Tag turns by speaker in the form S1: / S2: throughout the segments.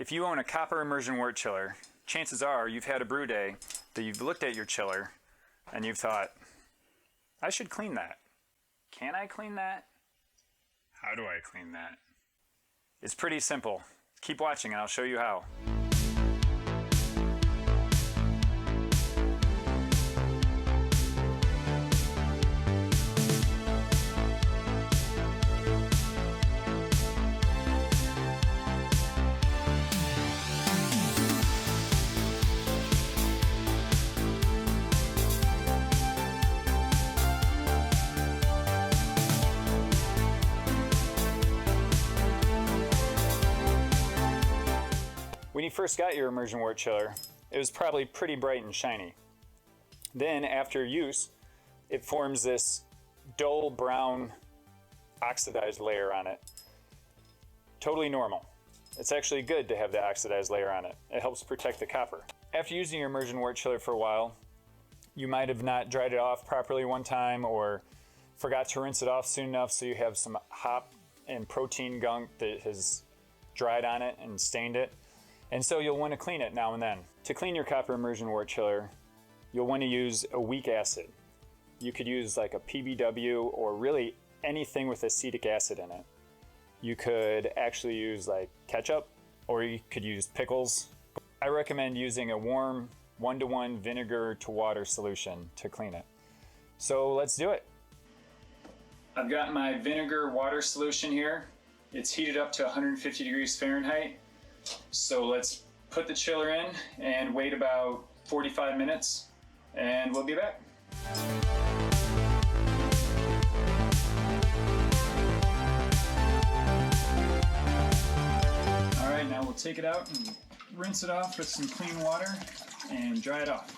S1: If you own a copper immersion wort chiller, chances are you've had a brew day that you've looked at your chiller and you've thought, I should clean that. Can I clean that? How do I clean that? It's pretty simple. Keep watching and I'll show you how. When you first got your immersion wort chiller, it was probably pretty bright and shiny. Then after use, it forms this dull brown oxidized layer on it. Totally normal. It's actually good to have the oxidized layer on it. It helps protect the copper. After using your immersion wort chiller for a while, you might have not dried it off properly one time or forgot to rinse it off soon enough so you have some hop and protein gunk that has dried on it and stained it. And so you'll want to clean it now and then. To clean your copper immersion wort chiller, you'll want to use a weak acid. You could use like a PBW or really anything with acetic acid in it. You could actually use like ketchup, or you could use pickles. I recommend using a warm 1-to-1 vinegar to water solution to clean it. So let's do it. I've got my vinegar water solution here. It's heated up to 150 degrees Fahrenheit. So let's put the chiller in and wait about 45 minutes and we'll be back. All right, now we'll take it out and rinse it off with some clean water and dry it off.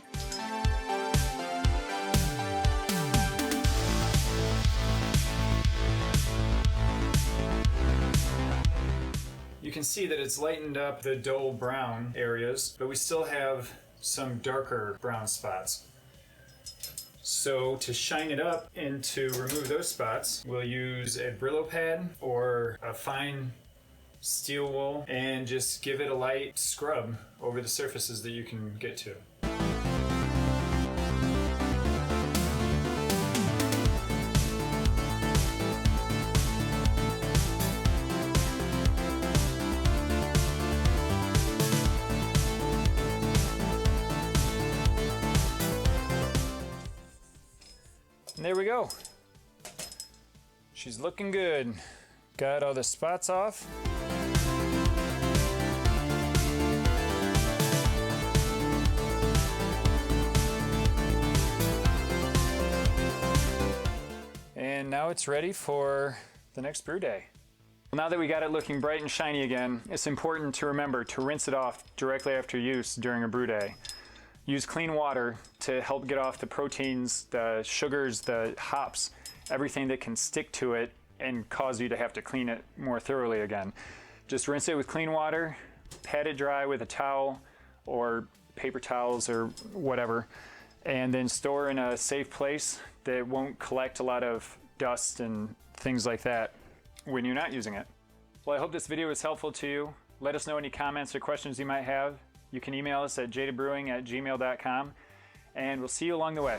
S1: You can see that it's lightened up the dull brown areas, but we still have some darker brown spots. So to shine it up and to remove those spots, we'll use a Brillo pad or a fine steel wool and just give it a light scrub over the surfaces that you can get to. And there we go. She's looking good. Got all the spots off. And now it's ready for the next brew day. Now that we got it looking bright and shiny again, it's important to remember to rinse it off directly after use during a brew day. Use clean water to help get off the proteins, the sugars, the hops, everything that can stick to it and cause you to have to clean it more thoroughly again. Just rinse it with clean water, pat it dry with a towel or paper towels or whatever, and then store in a safe place that won't collect a lot of dust and things like that when you're not using it. Well, I hope this video was helpful to you. Let us know any comments or questions you might have. You can email us at jadedbrewing@gmail.com, and we'll see you along the way.